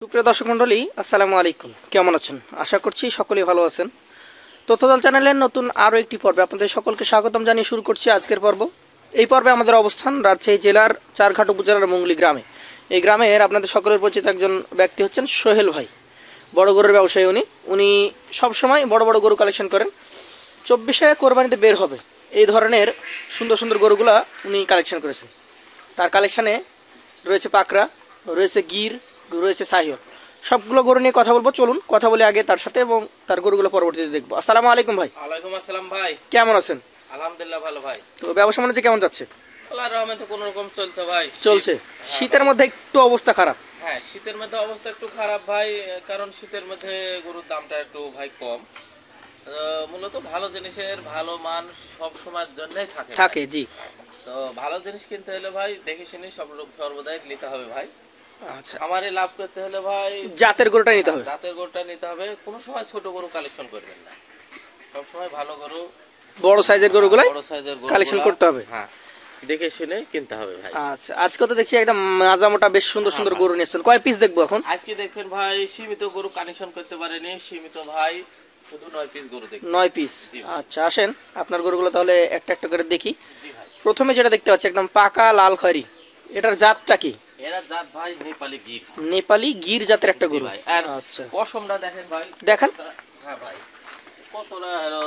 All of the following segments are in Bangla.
সুপ্রিয় দর্শক মণ্ডলী, আসসালামু আলাইকুম। কেমন আছেন? আশা করছি সকলেই ভালো আছেন। তথ্যদল চ্যানেলের নতুন আরও একটি পর্বে আপনাদের সকলকে স্বাগতম জানিয়ে শুরু করছি আজকের পর্ব। এই পর্বে আমাদের অবস্থান রাজশাহী জেলার চারঘাট উপজেলার মুঙ্গলি গ্রামে। এই গ্রামের আপনাদের সকলের পরিচিত একজন ব্যক্তি হচ্ছেন সোহেল ভাই, বড় গরুর ব্যবসায়ী। উনি সবসময় বড় বড় গরু কালেকশন করেন। 24-এ কোরবানিতে বের হবে এই ধরনের সুন্দর সুন্দর গরুগুলা উনি কালেকশন করেছেন। তার কালেকশানে রয়েছে পাকড়া, রয়েছে গির, রয়েছে সাহিওয়াল। সবগুলো গরু নিয়ে কথা বলবো। চলুন কথা বলে আগে তার সাথে এবং তার গরুগুলো পরবর্তীতে দেখবো। আসসালামু আলাইকুম ভাই। ওয়ালাইকুম আসসালাম ভাই। কেমন আছেন? আলহামদুলিল্লাহ ভালো ভাই। তো ব্যবসা বাণিজ্য কেমন যাচ্ছে? আল্লাহর রহমতে কোনো রকম চলছে ভাই। চলছে। শীতের মধ্যে একটু অবস্থা খারাপ। হ্যাঁ, শীতের মধ্যে অবস্থা একটু খারাপ ভাই, কারণ শীতের মধ্যে গরুর দামটা একটু ভাই কম। মূলত ভালো জিনিসের ভালো মান সব সময়ের জন্যই থাকে জি। তো ভালো জিনিস কিনতে হলে ভাই দেখে শুনে সর্বদাই নিতে হবে ভাই। আচ্ছা, আমারই লাভ করতে হলে ভাই জাতের গরুটা নিতে হবে। জাতের গরুটা নিতে হবে। কোনো সময় ছোট গরু কালেকশন করবেন না, সব সময় ভালো গরু, বড় সাইজের গরুগুলো বড় সাইজের গরু কালেকশন করতে হবে। হ্যাঁ, দেখে শুনে কিনতে হবে ভাই। আচ্ছা, আজকে তো দেখছি একটা মাজা মোটা বেশ সুন্দর সুন্দর গরু নিয়েছেন। কয় পিস দেখবো এখন? আজকে দেখবেন ভাই সীমিত গরু কানেকশন করতে পারেনি, সীমিত ভাই শুধু 9 পিস গরু দেখবেন। 9 পিস। আচ্ছা, আসেন আপনার গরুগুলো তাহলে একটা একটা করে দেখি। জি ভাই। প্রথমে যেটা দেখতে পাচ্ছি একদম পাকা লাল খয়েরি, এটার জাতটা কি? এরা জাত ভাই নেপালি গির। নেপালি গির জাতের একটা গরু। আচ্ছা, পশমটা দেখেন ভাই। দেখান। হ্যাঁ ভাই, কতটা হলো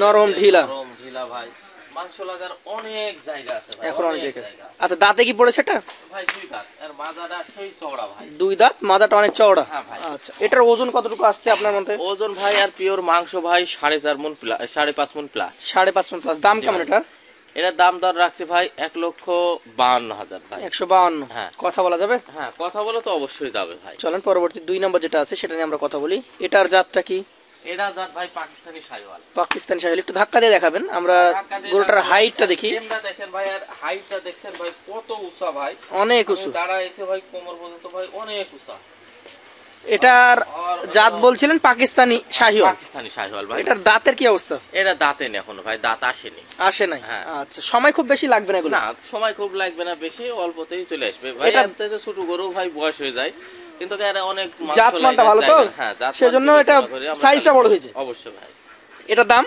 নরম ঢিলা। নরম ঢিলা ভাই। মাংস লাগার অনেক জায়গা আছে ভাই, এখন অনেক জায়গা আছে। আচ্ছা, দাঁতে কি পড়েছে এটা? ভাই 2 দাঁত, আর মাজাটা সেই চওড়া ভাই। 2 দাঁত, মাজাটা অনেক চওড়া। হ্যাঁ ভাই। আচ্ছা, এটার ওজন কতটুকু আসছে আপনার মতে? ওজন ভাই আর পিওর মাংস ভাই 4.5 মণ প্লাস, 5.5 মণ প্লাস। 5.5 মণ প্লাস। দাম কেমন এটার? এটার দাম দর রাখছে ভাই 1,52,000 ভাই। 152। হ্যাঁ। কথা বলা যাবে? হ্যাঁ, কথা বলে তো অবশ্যই যাবে ভাই। চলেন পরবর্তী 2 নম্বর যেটা আছে সেটা নিয়ে আমরা কথা বলি। এটার জাতটা কি? এটা জাত ভাই পাকিস্তানি শাহিওয়াল। পাকিস্তানি শাহিওয়াল। একটু ধাক্কা দিয়ে দেখাবেন, আমরা গরুটার হাইটটা দেখি। ফ্রেমটা দেখেন ভাই, আর হাইটটা দেখছেন ভাই কত উঁচা ভাই, অনেক উঁচু। দাঁড়া এসে ভাই কোমর পর্যন্ত ভাই অনেক উঁচা। এটার জাত বলছিলেন পাকিস্তানি শাহিওয়াল। পাকিস্তানি শাহিওয়াল ভাই। এটার দাঁতের কি অবস্থা? এটা দাঁতে নেই এখনো ভাই, দাঁত আসেনি। আসে নাই। হ্যাঁ। আচ্ছা, সময় খুব বেশি লাগবে না এগুলো? না, সময় খুব লাগবে না, বেশি অল্পতেই চলে আসবে ভাই। এতে ছোট গরু ভাই বয়স হয়ে যায়, কিন্তু এর অনেক জাতমানটা ভালো তো। হ্যাঁ, সেজন্য এটা সাইজটা বড় হয়েছে। অবশ্যই ভাই। এটার দাম?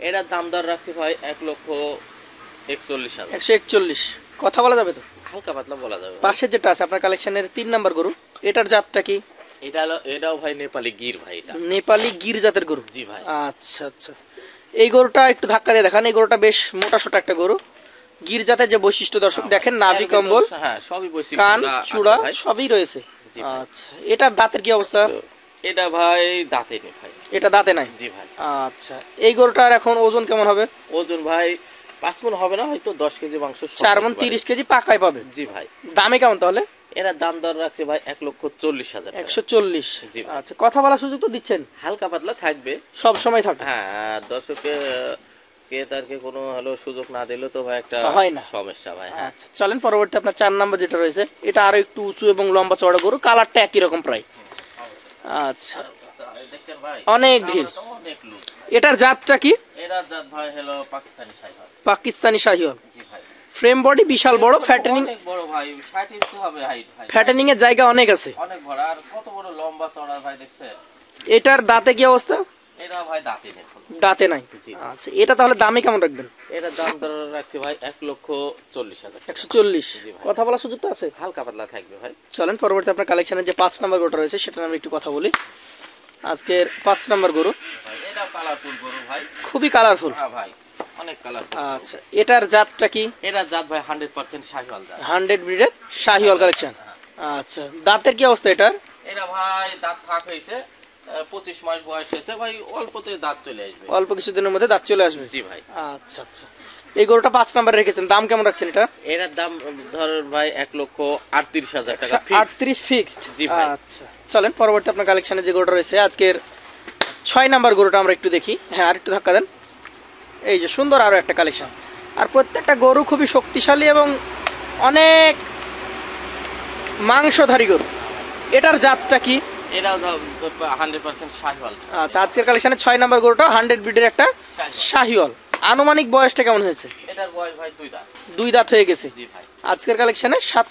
এটার দাম দর রাখছি ভাই 1,41,000। 141। কথা বলা যাবে তো? হালকা পাতলা বলা যাবে। পাশে যেটা আছে আপনার কালেকশনের 3 নাম্বার গরু, এটার জাতটা কি? এটাও ভাই নেপালি গির ভাই। এটা নেপালি গির জাতের গরু। জি ভাই। আচ্ছা আচ্ছা, এই গরুটা একটু ধাক্কা দিয়ে দেখান। এই গরুটা বেশ মোটা সোটা একটা গরু। গির জাতের যে বৈশিষ্ট্য দর্শক দেখেন, নাভি কম্বল, হ্যাঁ সবই বৈশিষ্ট্য, কান চূড়া সবই রয়েছে। আচ্ছা, এটার দাঁতের কি অবস্থা? এটা ভাই দাঁতে নেই ভাই। এটা দাঁতে নাই? জি ভাই। আচ্ছা, এই গরুটার এখন ওজন কেমন হবে? ওজন ভাই 5 মণ হবে না, হয়তো 10 কেজি মাংস। 4 মণ 30 কেজি পাকাই পাবে। জি ভাই। দামে কেমন তাহলে? এরা দাম দর রাখছে ভাই 1,40,000। 140। জি। আচ্ছা, কথা বলার সুযোগ তো দিচ্ছেন? হালকা পাতলা থাকবে, সব সময় থাকে। হ্যাঁ, দর্শককে ক্রেতারকে কোনো হলো সুযোগ না দিলে তো ভাই একটা হয় না, সমস্যা ভাই। আচ্ছা, চলেন পরবর্তী আপনার 4 নাম্বার যেটা রয়েছে, এটা আরো একটু উঁচু এবং লম্বা চওড়া গরু, কালারটা একই রকম প্রায়। আচ্ছা, দেখছেন ভাই অনেক ঢিল। অনেক লুক। এটার জাতটা কি? এটার জাত ভাই হলো পাকিস্তানি শাহিওয়াল। পাকিস্তানি শাহিওয়াল। জি ভাই। ফ্রেম বডি বিশাল বড়, ফ্যাটেনিং অনেক বড় ভাই, 60 ইঞ্চি হবে হাইট ভাই। ফ্যাটেনিং এর জায়গা অনেক আছে। অনেক বড়, আর কত বড় লম্বা চওড়া ভাই দেখছেন। এটার দাঁতে কি অবস্থা? এটা ভাই দাঁতে নেই। দাঁতে নাই। আচ্ছা, এটা তাহলে দামে কেমন রাখবেন? এটা দাম দর রাখছি ভাই 1,40,000। 140। কথা বলার সুযোগ তো আছে? হালকা পাতলা থাকবে ভাই। চলেন পরবর্তী আপনার কালেকশনের যে 5 নাম্বার গরুটা রয়েছে সেটা আমরা একটু কথা বলি। আজকের 5 নাম্বার গরু ভাই, এটা কালারফুল গরু ভাই, খুবই কালারফুল। হ্যাঁ ভাই, অনেক কালারফুল। আচ্ছা, এটার জাতটা কি? এটা জাত ভাই 100% শাহিওয়াল জাত। 100 ব্রিডের শাহিওয়াল কালেকশন। আচ্ছা, দাঁতের কি অবস্থা এটার? এটা ভাই দাঁত ফাঁক হয়েছে, 25 মাস বয়স হয়েছে ভাই, অল্পতে দাঁত চলে আসবে। অল্প কিছুদিনের মধ্যে দাঁত চলে আসবে। জি ভাই। আচ্ছা আচ্ছা, এই গরুটা 5 নাম্বার রেখেছেন, দাম কেমন রাখছেন এটা? এটার দাম ধরেন ভাই 1,38,000 টাকা 38 ফিক্সড। জি ভাই। আচ্ছা, চলেন পরবর্তী আপনার কালেকশনে যে গরুটা রয়েছে আজকের 6 নাম্বার গরুটা আমরা একটু দেখি। হ্যাঁ, আর একটু ধাক্কা দেন। এই যে সুন্দর আরো একটা কালেকশন, আর প্রত্যেকটা গরু খুবই শক্তিশালী এবং অনেক মাংসধারী গরু। এটার জাতটা কি? এটাও 100% শাহিওয়াল। আচ্ছা, আজকের কালেকশনে 6 নাম্বার গরুটা 100 ব্রিডের একটা শাহিওয়াল। আনুমানিক বয়সটা কেমন হয়েছে? এটার বয়স ভাই 2 দাঁত। 2 দাঁত হয়ে গেছে। জি ভাই। আজকের কালেকশনে 6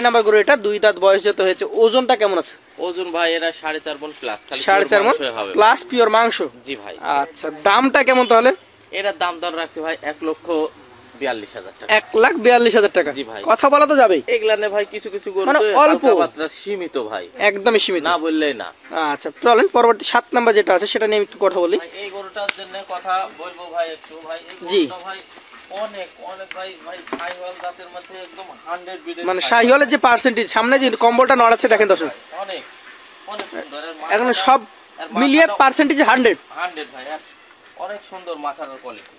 নাম্বার গরু, এটা 2 দাঁত বয়স যেতে হয়েছে। ওজনটা কেমন আছে? ওজন ভাই এটা 4.5 মণ প্লাস, খালি 4.5 মণ হবে প্লাস পিওর মাংস। জি ভাই। আচ্ছা, দামটা কেমন তাহলে? এটার দাম দর রাখছি ভাই 1,42,000 টাকা। 1,42,000 টাকা। জি ভাই। কথা বলা তো যাবেই। এগুলানে ভাই কিছু কিছু গরু মানে তো অল্প হালকা পাতলা সীমিত ভাই, একদমই সীমিত, না বললেই না। আচ্ছা চলেন পরবর্তী 7 নাম্বার যেটা আছে সেটা নিয়ে একটু কথা বলি। ভাই এই গরুটার জন্য কথা বলবো ভাই একটু। ভাই এই জি। গরুটা ভাই অনেক অনেক ভাই শাহিওয়াল জাতের মধ্যে একদম 100 বিডের, মানে শাহিওয়ালের যে পার্সেন্টেজ, সামনে যে কম্বলটা নড়াচ্ছে দেখেন দর্শক, অনেক অনেক সুন্দর। এখন সব মিলিয়ে পার্সেন্টেজ 100 ভাই, অনেক সুন্দর মাথার কোয়ালিটি।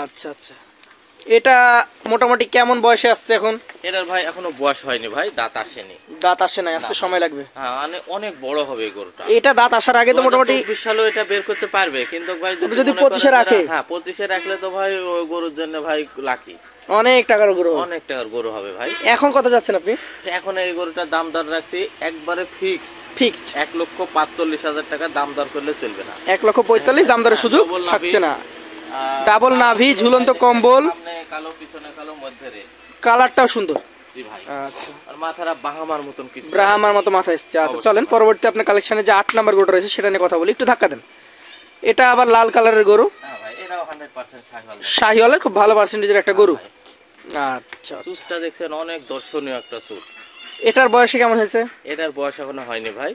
আচ্ছা আচ্ছা, এটা মোটামুটি কেমন বয়সে আসছে এখন? এটার ভাই এখনো বয়স হয়নি ভাই, দাঁত আসেনি। দাঁত আসে নাই, আসতে সময় লাগবে। হ্যাঁ মানে অনেক বড় হবে এই গরুটা। এটা দাঁত আসার আগে তো মোটামুটি 2024 সালে এটা বের করতে পারবে, কিন্তু ভাই যদি মনে করেন 25-এ রাখে, হ্যাঁ 25-এ রাখলে তো ভাই ওই গরুর জন্য ভাই লাকি, অনেক টাকার গরু, অনেক টাকার গরু হবে ভাই। এখন কত যাচ্ছেন আপনি? এখন এই গরুটার দাম দর রাখছি একবারে ফিক্সড ফিক্সড 1,45,000 টাকা, দাম দর করলে চলবে না। 1,45,000 দাম দরের সুযোগ Double থাকছে না। নাভি, ডাবল নাভি, ঝুলন্ত কম্বল, সামনে কালো পিছনে কালো মধ্যে রে। কালারটাও সুন্দর। জি ভাই। আচ্ছা, আর মাথাটা বাহামার মতন কিছু, ব্রাহ্মার মতো মাথা এসছে। আচ্ছা চলেন পরবর্তী আপনার কালেকশনে যে 8 নাম্বার গরুটা রয়েছে সেটা নিয়ে কথা বলি, একটু ধাক্কা দেন। এটা আবার লাল কালারের গরু, হ্যাঁ ভাই এটাও 100% শাহিওয়াল। শাহিওয়ালের খুব ভালো পার্সেন্টেজের একটা গরু। আচ্ছা আচ্ছা, সুটটা দেখছেন অনেক দর্শনীয় একটা সুট। এটার বয়সে কেমন হয়েছে? এটার বয়স এখনো হয়নি ভাই,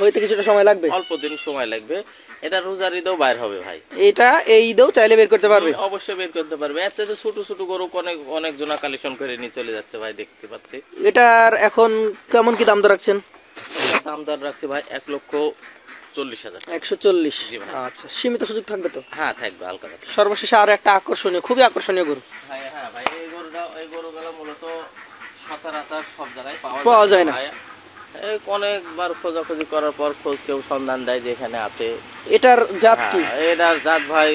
হইতে কিছুটা সময় লাগবে, অল্প দিন সময় লাগবে। এটা রোজার ঈদেও বাইর হবে ভাই। এটা এই ঈদেও চাইলে বের করতে পারবে? অবশ্যই বের করতে পারবে। এর চাইতে ছোট ছোট গরু অনেক অনেক জনা কালেকশন করে নিয়ে চলে যাচ্ছে ভাই, দেখতে পাচ্ছি। এটার এখন কেমন কি দাম দর রাখছেন? দাম দর রাখছি ভাই 1,40,000। 140। জি ভাই। আচ্ছা, সীমিত সুযোগ থাকবে তো? হ্যাঁ থাকবে হালকা। সর্বশেষে আর একটা আকর্ষণীয়, খুবই আকর্ষণীয় গরু ভাই হ্যাঁ ভাই, এই গরুগুলো মূলত সচরাচর সব জায়গায় পাওয়া যায় না। ভাই। এই অনেকবার খোঁজাখুঁজি করার পর খোঁজ কেউ সন্ধান দেয় যে এখানে আছে। এটার জাত কি? হ্যাঁ, এটার জাত ভাই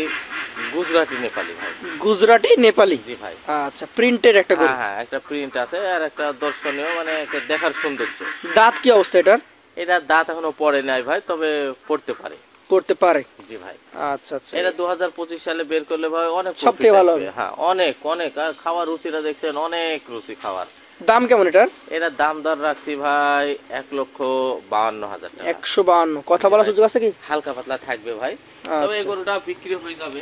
গুজরাটি নেপালি ভাই। গুজরাটি নেপালি। জি ভাই। আচ্ছা, প্রিন্টের একটা গরু। হ্যাঁ হ্যাঁ, একটা প্রিন্ট আছে আর একটা দর্শনীয়, মানে একটা দেখার সৌন্দর্য। দাঁত কি অবস্থা এটার? এটার দাঁত এখনো পড়ে নাই ভাই, তবে পড়তে পারে। করতে পারে। জি ভাই। আচ্ছা আচ্ছা, এটা 2025 সালে বের করলে ভাই অনেক সবথেকে ভালো হবে। হ্যাঁ অনেক অনেক। আর খাওয়ার রুচিটা দেখছেন, অনেক রুচি খাওয়ার। দাম কেমন এটার? এটার দাম দর রাখছি ভাই 1,52,000 টাকা। 152। কথা বলার সুযোগ আছে কি? হালকা পাতলা থাকবে ভাই, তবে এই আচ্ছা, গরুটা বিক্রি হয়ে যাবে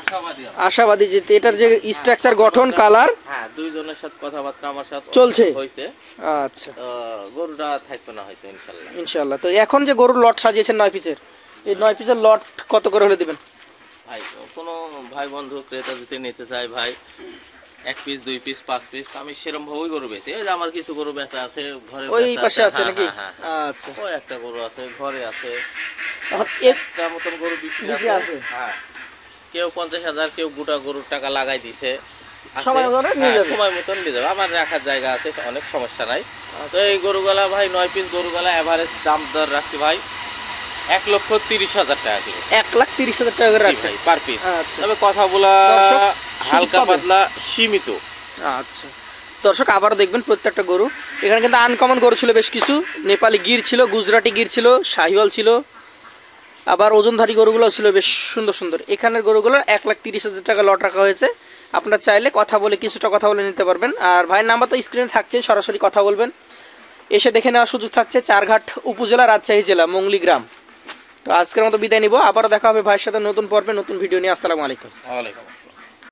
আশাবাদী আমি। আশাবাদী যে এটার যে স্ট্রাকচার, গঠন, কালার, হ্যাঁ দুইজনের সাথে কথাবার্তা আমার সাথে চলছে হয়েছে। আচ্ছা, গরুটা থাকবে না হয়তো ইনশাল্লাহ। ইনশাআল্লাহ। তো এখন যে গরুর লট সাজিয়েছেন 9 পিসের, এই 9 পিসের লট কত করে হলে দিবেন ভাই? কোনো ভাই বন্ধু ক্রেতা যদি নিতে চায় ভাই, 1 পিস 2 পিস 5 পিস, আমি সেরকম ভাবেই গরু বেচি। এই যে আমার কিছু গরু বেচা আছে ঘরে, ওই পাশে আছে হ্যাঁ, নাকি? হ্যাঁ, হ্যাঁ। আচ্ছা, ওই একটা গরু আছে ঘরে আছে, এখন একটা মতন গরু বিক্রি বিক্রি আছে। আছে। হ্যাঁ, কেউ 50,000, কেউ গোটা গরুর টাকা লাগাই দিছে। আছে। সময় মতন নিয়ে হ্যাঁ, যাবে। সময় মতন নিয়ে যাবে, আমার রাখার জায়গা আছে, অনেক সমস্যা নাই। তো আচ্ছা, এই গরুগুলা ভাই 9 পিস গরুগুলা এভারেজ দাম দর রাখছি ভাই 1,30,000 টাকা কিলো। 1,30,000 টাকা করে জি রাখছেন? ভাই, পার পিস। আচ্ছা তবে কথা বলা দর্শক হালকা সুযোগ পাবে। পাতলা সীমিত। আচ্ছা দর্শক, আবারও দেখবেন প্রত্যেকটা গরু এখানে কিন্তু আনকমন গরু ছিল বেশ কিছু। নেপালি গির ছিল, গুজরাটি গির ছিল, শাহিওয়াল ছিল, আবার ওজনধারী গরুগুলো ছিল বেশ সুন্দর সুন্দর। এখানের গরুগুলো 1,30,000 টাকা লট রাখা হয়েছে। আপনারা চাইলে কথা বলে কিছুটা কথা বলে নিতে পারবেন। আর ভাইয়ের নাম্বার তো স্ক্রিনে থাকছে, সরাসরি কথা বলবেন, এসে দেখে নেওয়ার সুযোগ থাকছে। চারঘাট উপজেলা, রাজশাহী জেলা, মংলি গ্রাম। তো আজকের মতো বিদায় নিব, আবারও দেখা হবে ভাইয়ের সাথে নতুন পর্বে নতুন ভিডিও নিয়ে। আসসালামু আলাইকুম। ওয়ালাইকুম আসসালাম।